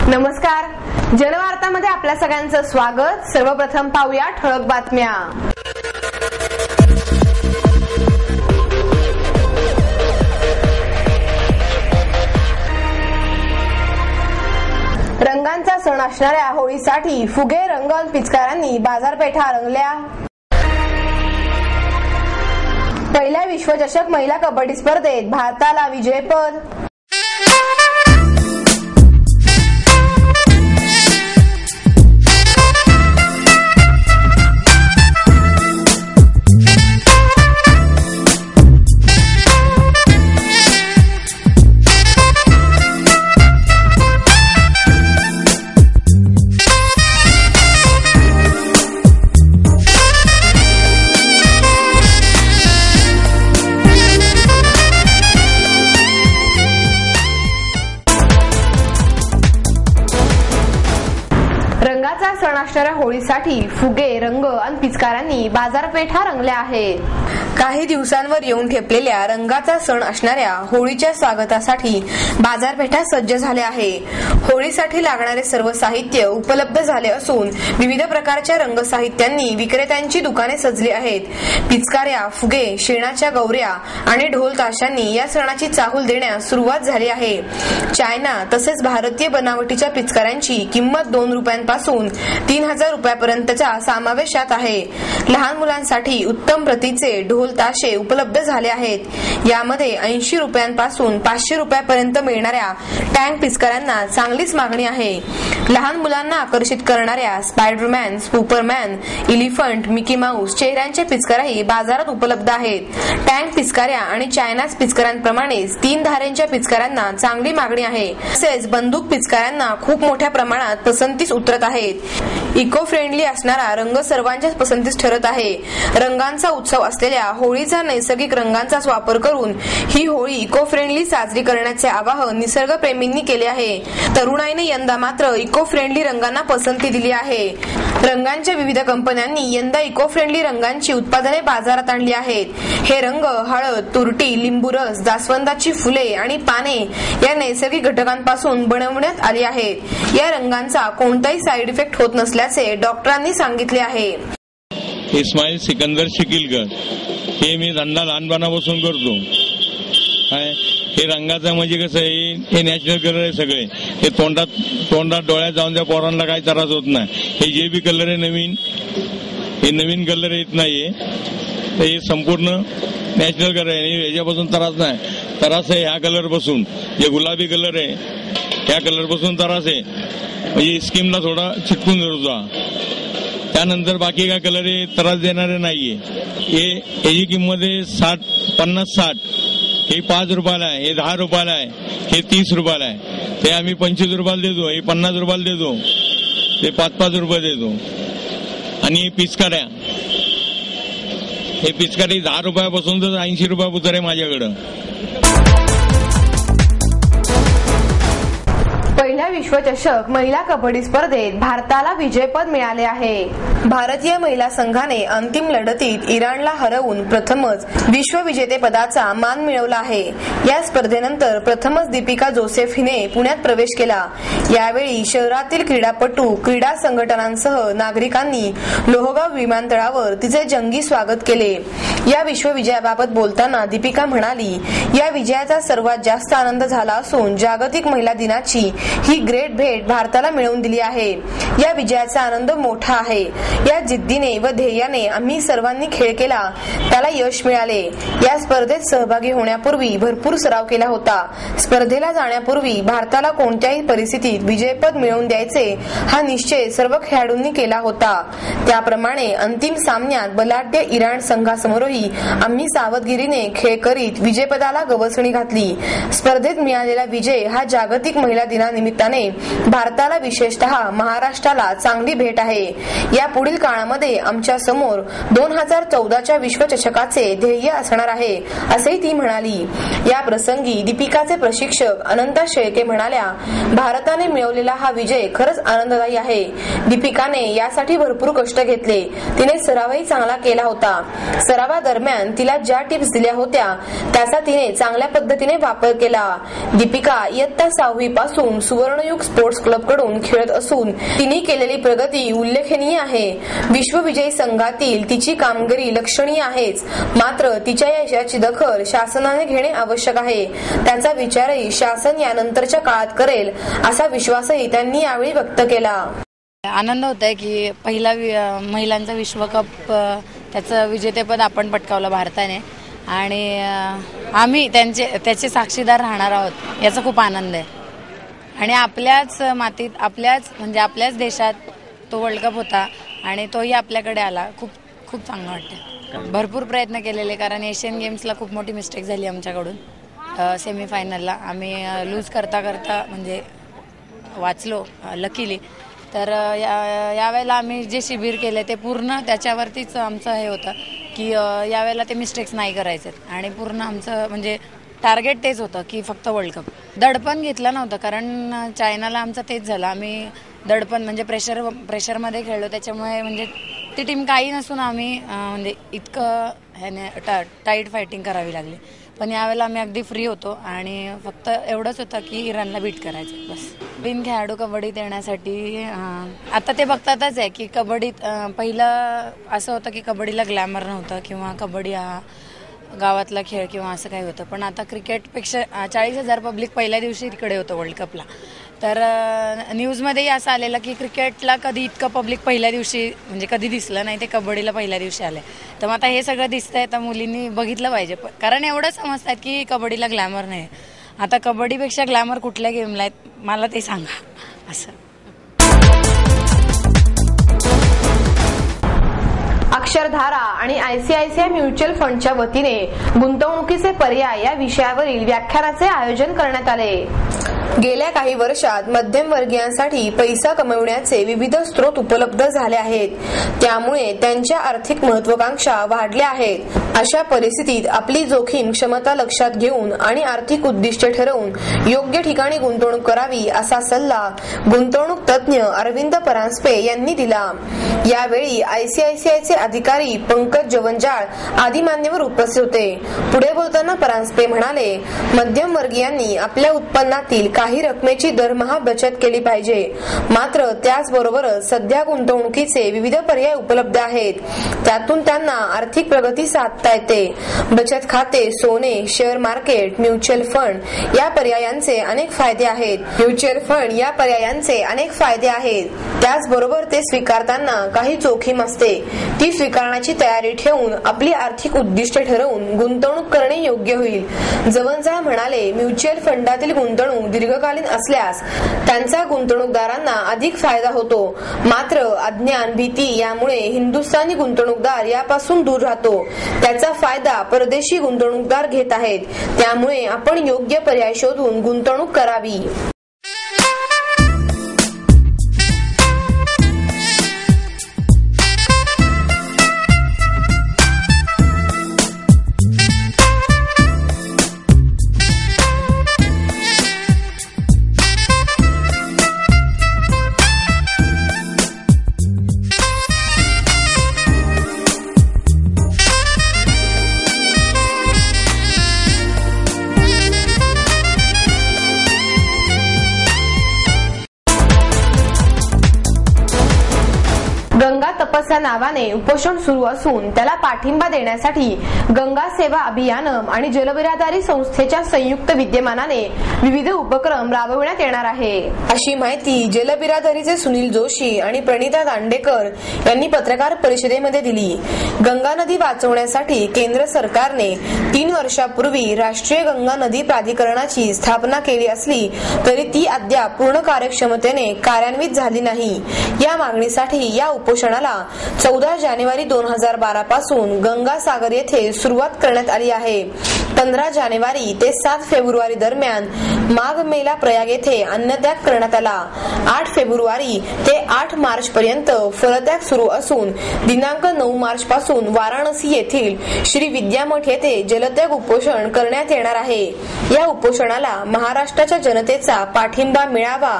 नमस्कार, जनवार्तामध्ये आपल्या सगळ्यांचं स्वागत। सर्वप्रथम पाहूया ठळक बातम्या। रंगांचा सण असणाऱ्या होळीसाठी फुगे, रंग आणि पिचकाऱ्यांनी बाजारपेठा रंगल्या। पहिल्या विश्वचषक महिला कबड्डी स्पर्धेत भारताला विजेतेपद। रंगाचा सण असणाऱ्या होळीसाठी फुगे, रंग आणि पिचकाऱ्यांनी बाजारपेठा रंगल्या आहेत। काही दिवसांवर येऊन ठेपलेल्या रंगाचा सण असणाऱ्या होळीच्या स्वागतासाठी बाजारपेठा सज्ज झाल्या आहे। होळीसाठी लागणारे सर्व साहित्य उपलब्ध झाले असून विविध प्रकारच्या रंग साहित्यांनी विक्रेत्यांची दुकाने सजली आहेत। पिचकाऱ्या, फुगे, शेणाच्या गौऱ्या आणि ढोल ताशांनी या सणाची चाहूल देण्यास सुरुवात झाली आहे। चायना तसेच भारतीय बनावटीच्या पिचकाऱ्यांची किंमत 2 रुपयांपासून 3000 रुपयापर्यंतचा समावेशात आहे। लहान मुलांसाठी उत्तम प्रतीचे ढोल ताशे उपलब्ध झाले आहेत। यामध्ये 80 रुपयांपासून 500 रुपयापर्यंत मिळणाऱ्या टँक पिचकाऱ्यांना चांगलीच मागणी आहे। लहान मुलांना आकर्षित करणाऱ्या Spiderman, Superman, elephant, Mickey Mouse चेहऱ्यांच्या पिचकाऱ्याही बाजारात उपलब्ध आहेत। टँक पिचकाऱ्या आणि चायनाज पिचकाऱ्यांप्रमाणेच 3 धारेंच्या पिचकाऱ्यांना चांगली मागणी आहे। तसेच बंदूक पिचकाऱ्यांना खूप मोठ्या प्रमाणात पसंतीस उतरत आहेत। इको फ्रेंडली असणारा रंग सर्वांच्याच पसंतीस ठरत आहे। रंगांचा उत्सव असलेल्या होळीचा नैसर्गिक रंगांचाच वापर करून ही होळी इको फ्रेंडली साजरी करण्याचे आवाहन निसर्गप्रेमींनी केले आहे। तरुणाईने यंदा मात्र इको फ्रेंडली रंगांना पसंती दिली आहे। रंगांच्या विविध कंपन्यांनी यंदा इको फ्रेंडली रंगांची उत्पादने बाजारात आणली आहेत। हे रंग हळद, तुरटी, लिंबू रस, जास्वंदाची फुले आणि पाने या नैसर्गिक घटकांपासून बनवण्यात आली आहेत। या रंगांचा कोणताही साईड इफेक्ट होत नसल्याचे डॉक्टरांनी सांगितले आहे। इस्माईल सिकंदर शिकिलकर, हे मी धंदा लहानपणापासून करतो। हे रंगाचं म्हणजे कसं आहे, हे नॅचरल कलर आहे सगळे। हे तोंडात डोळ्यात जाऊन त्या पोरांना काही त्रास होत नाही। हे जे बी कलर आहे नवीन, हे नवीन कलर येत नाहीये, हे संपूर्ण नॅचरल कलर आहे। याच्यापासून त्रास नाही। त्रास आहे ह्या कलर पासून, जे गुलाबी कलर आहे त्या कलर पासून त्रास आहे, म्हणजे स्किनला थोडा चिटकून धरतो। त्यानंतर बाकी काय कलर आहे त्रास देणारे नाहीये। याची किंमत आहे 50-60। हे 5 रुपयाला आहे, हे 10 रुपयाला आहे, हे 30 रुपयाला आहे। ते आम्ही 25 रुपयाला देतो, हे 50 रुपयाला देतो, ते 5-5 रुपये देतो। आणि पिचकाऱ्या, हे पिचकारी 10 रुपयापासून तर 80 रुपयापर्यंत आहे माझ्याकडं। पहिल्या विश्वचषक महिला कबड्डी स्पर्धेत भारताला विजेतेपद मिळाले आहे। भारतीय महिला संघाने अंतिम लढतीत इराणला हरवून प्रथमच विश्वविजेतेपदाचा मान मिळवला आहे। या स्पर्धेनंतर प्रथमच दीपिका जोसेफ हिने पुण्यात प्रवेश केला। यावेळी शहरातील क्रीडापटू, क्रीडा संघटनांसह नागरिकांनी लोहगाव विमानतळावर तिचे जंगी स्वागत केले। या विश्वविजयाबाबत बोलताना दीपिका म्हणाली, या विजयाचा सर्वात जास्त आनंद झाला असून जागतिक महिला दिनाची ही ग्रेट भेट भारताला मिळवून दिली आहे। या विजयाचा आनंद मोठा आहे। या जिद्दीने व ध्येयाने आम्ही सर्वांनी खेळ केला, त्याला यश मिळाले। या स्पर्धेत सहभागी होण्यापूर्वी भरपूर सराव केला होता। स्पर्धेला जाण्यापूर्वी भारताला कोणत्याही परिस्थितीत विजेतेपद मिळवून द्यायचे हा निश्चय सर्व खेळाडूंनी केला होता। त्याप्रमाणे अंतिम सामन्यात बलाढ्य इराण संघासमोरही आम्ही सावधगिरीने खेळ करीत विजेतेपदाला गवसणी घातली। स्पर्धेत मिळालेला विजय हा जागतिक महिला दिनानिमित्ताने भारताला, विशेषतः महाराष्ट्राला चांगली भेट आहे। या पुढील काळामध्ये आमच्या समोर 2014च्या विश्वचषकाचे ध्येय असणार आहे, असेही ती म्हणाली। या प्रसंगी दीपिकाचे प्रशिक्षक अनंता शेळके म्हणाल्या, भारताने मिळवलेला हा विजय खरंच आनंददायी आहे। दीपिकाने यासाठी भरपूर कष्ट घेतले, तिने सरावही चांगला केला होता। सरावादरम्यान तिला ज्या टिप्स दिल्या होत्या त्याचा तिने चांगल्या पद्धतीने वापर केला। दीपिका इयत्ता 6वी पासून सुवर्णयुग स्पोर्ट्स क्लब कडून खेळत असून तिने केलेली प्रगती उल्लेखनीय आहे. विश्वविजयी संघातील तिची कामगिरी लक्षणीय आहेच, मात्र तिच्या यशाची दखल शासनाने घेणे आवश्यक आहे. त्याचा विचारही शासन यानंतरच्या काळात करेल असा विश्वासही त्यांनी यावेळी व्यक्त केला. आनंद होत आहे की पहिला महिलांचा विश्वकप त्याचं विजेतेपद आपण पटकावलं भारताने आणि आम्ही त्याचे साक्षीदार राहणार आहोत याचा खूप आनंद आहे. आणि आपल्याच मातीत आपल्याच देशात तो वर्ल्ड कप होता आणि तोही आपल्याकडे आला. खूप खूप चांगलं वाटतं. भरपूर प्रयत्न केलेले, कारण एशियन गेम्सला खूप मोठी मिस्टेक झाली आमच्याकडून. सेमीफायनलला आम्ही लूज करता म्हणजे वाचलो लकीली. तर यावेळेला आम्ही जे शिबिर केले ते पूर्ण त्याच्यावरतीच आमचं हे होतं की यावेळेला ते मिस्टेक्स नाही करायचे आणि पूर्ण आमचं म्हणजे टार्गेट तेच होतं की फक्त वर्ल्ड कप. दडपण घेतलं नव्हतं, कारण चायनाला आमचं तेच झालं. आम्ही दडपण म्हणजे प्रेशरमध्ये खेळलो, त्याच्यामुळे म्हणजे ती टीम काही नसून आम्ही म्हणजे इतकं ह्याने टाईट फायटिंग करावी लागली. पण यावेळेला आम्ही अगदी फ्री होतो आणि फक्त एवढंच होतं की इराणला बीट करायचं बस. बिन खेळाडू कबड्डीत येण्यासाठी आता ते बघतातच आहे की कबड्डीत पहिलं असं होतं की कबड्डीला ग्लॅमर नव्हतं किंवा कबड्डी हा गावातला खेळ किंवा असं काही होतं. पण आता क्रिकेटपेक्षा 40,000 पब्लिक पहिल्या दिवशी तिकडे होतं वर्ल्ड कपला. तर न्यूजमध्येही असं आलेलं की क्रिकेटला कधी इतकं पब्लिक पहिल्या दिवशी म्हणजे कधी दिसलं नाही, ते कबड्डीला पहिल्या दिवशी आले. तर मग आता हे सगळं दिसतंय, तर मुलींनी बघितलं पाहिजे. कारण एवढं समजतात की कबड्डीला ग्लॅमर नाही. आता कबड्डीपेक्षा ग्लॅमर कुठल्या गेमला आहेत मला ते सांगा असं. अक्षरधारा आणि आयसीआयसीआय म्युच्युअल फंडच्या वतीने गुंतवणुकीचे पर्याय या विषयावरील व्याख्यानाचे आयोजन करण्यात आले. गेल्या काही वर्षात मध्यमवर्गीयांसाठी पैसा कमविण्याचे विविध स्रोत उपलब्ध झाले आहेत, त्यामुळे त्यांच्या आर्थिक महत्त्वाकांक्षा वाढल्या आहेत. अशा परिस्थितीत आपली जोखीम क्षमता लक्षात घेऊन आणि आर्थिक उद्दिष्टे ठरवून योग्य ठिकाणी गुंतवणूक करावी असा सल्ला गुंतवणूक तज्ज्ञ अरविंद परांजपे यांनी दिला. यावेळी आयसीआयसीआयचे अधिकारी पंकज जवंजाळ आदी मान्यवर उपस्थित होते. पुढे बोलताना परांजपे म्हणाले, मध्यमवर्गीयांनी आपल्या उत्पन्नातील काही रकमेची दरमहा बचत केली पाहिजे, मात्र त्याचबरोबरच सध्या गुंतवणुकीचे विविध पर्याय उपलब्ध आहेत, त्यातून त्यांना आर्थिक प्रगती साधता येते. बचत खाते, सोने, शेअर मार्केट, म्युच्युअल फंड या पर्यायांचे अनेक फायदे आहेत. त्याचबरोबर ते स्वीकारताना काही जोखीम असते, ती स्वीकारण्याची तयारी ठेवून आपली आर्थिक उद्दिष्टे ठरवून गुंतवणूक करणे योग्य होईल. जवंजाळ म्हणाले, म्युच्युअल फंडातील गुंतवणूक दीर्घकालीन असल्यास त्यांचा गुंतवणूकदारांना अधिक फायदा होतो, मात्र अज्ञान, भीती यामुळे हिंदुस्थानी गुंतवणूकदार यापासून दूर राहतो. त्याचा फायदा परदेशी गुंतवणूकदार घेत आहेत, त्यामुळे आपण योग्य पर्याय शोधून गुंतवणूक करावी. गंगा तपस्या नावाने उपोषण सुरू असून त्याला पाठिंबा देण्यासाठी गंगा सेवा अभियान आणि जलबिरादारी संस्थेच्या संयुक्त विद्यमानाने विविध उपक्रम राबविण्यात येणार आहे, अशी माहिती जलबिरादारीचे सुनील जोशी आणि प्रणिता दांडेकर यांनी पत्रकार परिषदेमध्ये दिली. गंगा नदी वाचवण्यासाठी केंद्र सरकारने 3 वर्षापूर्वी राष्ट्रीय गंगा नदी प्राधिकरणाची स्थापना केली असली तरी ती अद्याप पूर्ण कार्यक्षमतेने कार्यान्वित झाली नाही. या मागणीसाठी या उपोषणाला 14 जानेवारी 2012 पासून गंगासागर येथे सुरुवात करण्यात आली आहे. 15 जानेवारी ते 7 फेब्रुवारी दरम्यान माघ मेला प्रयाग येथे अन्नत्याग करण्यात आला. 8 फेब्रुवारी ते 8 मार्च पर्यंत फलत्याग सुरू असून दिनांक 9 मार्च पासून वाराणसी येथील श्री विद्यामठ येथे जलत्याग उपोषण करण्यात येणार आहे. या उपोषणाला महाराष्ट्राच्या जनतेचा पाठिंबा मिळावा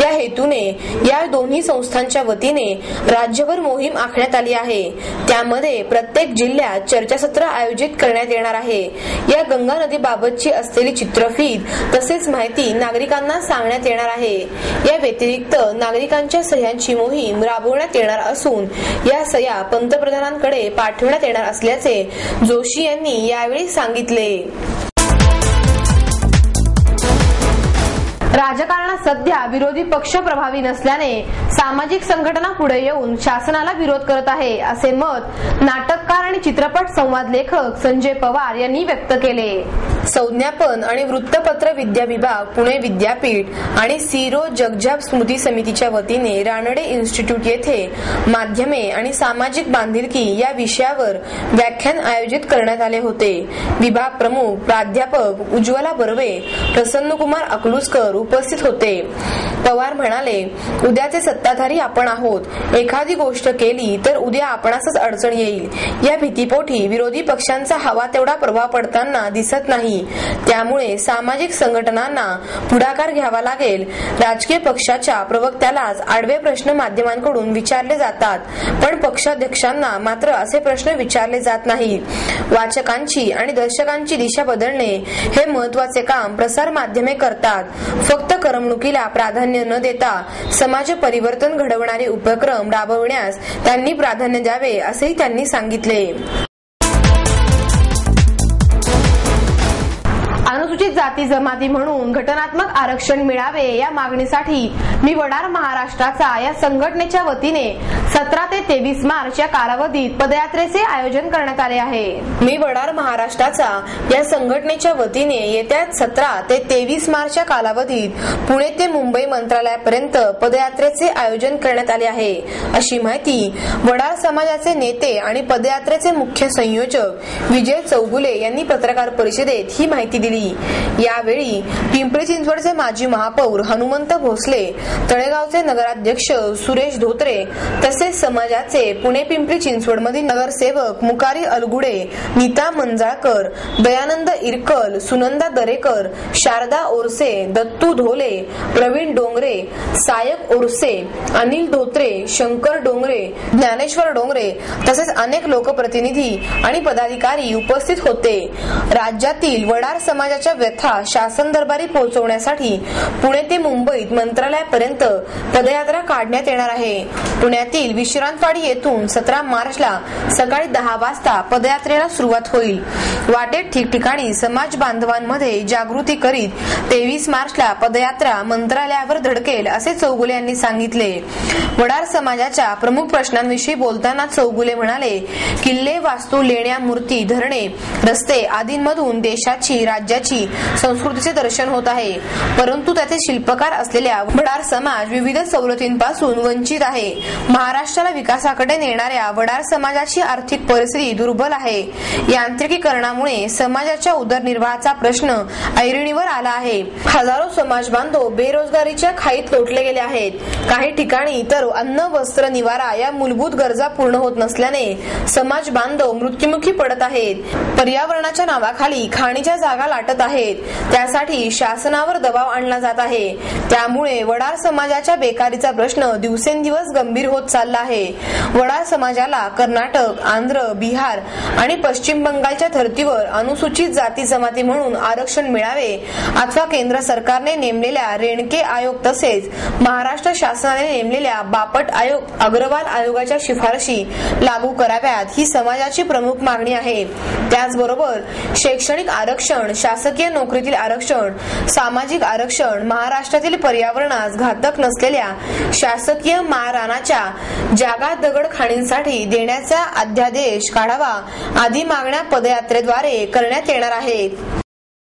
या हेतूने या दोन्ही संस्थांच्या वतीने राज्यभर मोहीम आखण्यात आली आहे। त्यामध्ये प्रत्येक जिल्ह्यात चर्चासत्र आयोजित करण्यात येणार आहे। या गंगा नदीबाबतची असलेली चित्रफीत तसेच माहिती नागरिकांना सांगण्यात येणार आहे। या व्यतिरिक्त नागरिकांच्या सह्यांची मोहीम राबवण्यात येणार असून या सह्या पंतप्रधानांकडे पाठवण्यात येणार असल्याचे जोशी यांनी यावेळी सांगितले। राजकारणात सध्या विरोधी पक्ष प्रभावी नसल्याने सामाजिक संघटना पुढे येऊन शासनाला विरोध करत आहे, असे मत नाटककार आणि चित्रपट संवाद लेखक संजय पवार यांनी व्यक्त केले। संज्ञापन आणि वृत्तपत्र विद्या विभाग, पुणे विद्यापीठ आणि सीरो जगजाप स्मृती समितीच्या वतीने रानडे इन्स्टिट्यूट येथे माध्यमे आणि सामाजिक बांधिलकी या विषयावर व्याख्यान आयोजित करण्यात आले होते। विभाग प्रमुख प्राध्यापक उज्ज्वला बर्वे, प्रसन्नकुमार अकलूसकर उपस्थित होते। पवार म्हणाले, उद्याचे सत्ताधारी आपण आहोत। एखादी गोष्ट केली तर उद्या आपणासच अडचण येईल। या भीतीपोटी विरोधी पक्षांचा हवा तेवढा प्रभाव पडताना दिसत नाही। त्यामुळे सामाजिक संघटनांना पुढाकार घ्यावा लागेल। राजकीय पक्षाच्या प्रवक्त्यालाच आडवे प्रश्न माध्यमांकडून विचारले जातात, पण पक्षाध्यक्षांना मात्र असे प्रश्न विचारले जात नाहीत। वाचकांची आणि दर्शकांची दिशा बदलणे हे महत्त्वाचे काम प्रसार माध्यमे करतात। फक्त करमणुकीला प्राधान्य न देता समाज परिवर्तन घडवणारे उपक्रम राबविण्यास त्यांनी प्राधान्य द्यावे, असेही त्यांनी सांगितले। अनुसूचित जाती जमाती म्हणून घटनात्मक आरक्षण मिळावे या मागणीसाठी मी वडार महाराष्ट्राचा या संघटनेच्या वतीने 17 ते 23 मार्च या कालावधीत पदयात्रेचे आयोजन करण्यात आले आहे। मी वडार महाराष्ट्राचा या संघटनेच्या वतीने येत्या 17 ते 23 मार्च या कालावधीत पुणे ते मुंबई मंत्रालयापर्यंत पदयात्रेचे आयोजन करण्यात आले आहे, अशी माहिती वडार समाजाचे नेते आणि पदयात्रेचे मुख्य संयोजक विजय चौगुले यांनी पत्रकार परिषदेत ही माहिती दिली। यावेळी पिंपरी चिंचवडचे माजी महापौर हनुमंत भोसले, तळेगावचे नगराध्यक्ष सुरेश धोत्रे तसेच समाजाचे पुणे पिंपरी चिंचवडमधील नगरसेवक मुकारी अलगुडे, नीता मंजाळकर, दयानंद इरकल, सुनंदा दरेकर, शारदा ओरसे, दत्तू धोले, प्रवीण डोंगरे, सायक ओरसे, अनिल धोत्रे, शंकर डोंगरे, ज्ञानेश्वर डोंगरे तसेच अनेक लोकप्रतिनिधी आणि पदाधिकारी उपस्थित होते। राज्यातील वडार समाजाच्या व्यथा शासन दरबारी पोहोचवण्यासाठी पुणे ते मुंबईत मंत्रालयापर्यंत पदयात्रा काढण्यात येणार आहे। पुण्यातील विश्रांतवाडी येथून 17 मार्चला सकाळी 10 वाजता पदयात्रेला सुरुवात होईल। वाटेत ठिकठिकाणी समाज बांधवांमध्ये जागृती करीत 23 मार्चला पदयात्रा मंत्रालयावर धडकेल, असे चौगुले यांनी सांगितले। वडार समाजाच्या प्रमुख प्रश्नांविषयी बोलताना चौगुले म्हणाले, किल्ले, वास्तू, लेण्या, मूर्ती, धरणे, रस्ते आदींमधून देशाची, राज्याची, संस्कृतीचे दर्शन होत आहे, परंतु त्याचे शिल्पकार असलेल्या वडार समाज विविध सवलतींपासून वंचित आहे। महाराष्ट्राला विकासाकडे नेणाऱ्या वडार समाजाची आर्थिक परिस्थिती दुर्बल आहे। यांत्रिकीकरणामुळे समाजाच्या उदरनिर्वाहाचा प्रश्न ऐरणीवर आला आहे। हजारो समाज बांधव बेरोजगारीच्या खाईत लोटले गेले आहेत। काही ठिकाणी तर अन्न, वस्त्र, निवारा या मूलभूत गरजा पूर्ण होत नसल्याने समाज बांधव मृत्युमुखी पडत आहेत। पर्यावरणाच्या नावाखाली खाणीच्या जागा लाटत आहेत, त्यासाठी शासनावर दबाव आणला जात आहे। त्यामुळे वडार समाजाच्या बेकारीचा प्रश्न दिवसेंदिवस गंभीर होत चालला आहे। वडार समाजाला कर्नाटक, आंध्र, बिहार आणि पश्चिम बंगालच्या धर्तीवर अनुसूचित जाती जमाती म्हणून आरक्षण मिळावे अथवा केंद्र सरकारने नेमलेल्या रेणके आयोग तसेच महाराष्ट्र शासनाने नेमलेल्या बापट आयोग, अग्रवाल आयोगाच्या शिफारशी लागू कराव्यात, ही समाजाची प्रमुख मागणी आहे। त्याचबरोबर शैक्षणिक आरक्षण, शासकीय नोकरीतील आरक्षण, सामाजिक आरक्षण, महाराष्ट्रातील पर्यावरणास घातक नसलेल्या शासकीय माळरानाच्या जागा दगड खाणींसाठी देण्याचा अध्यादेश काढावा आदी मागण्या पदयात्रेद्वारे करण्यात येणार आहेत।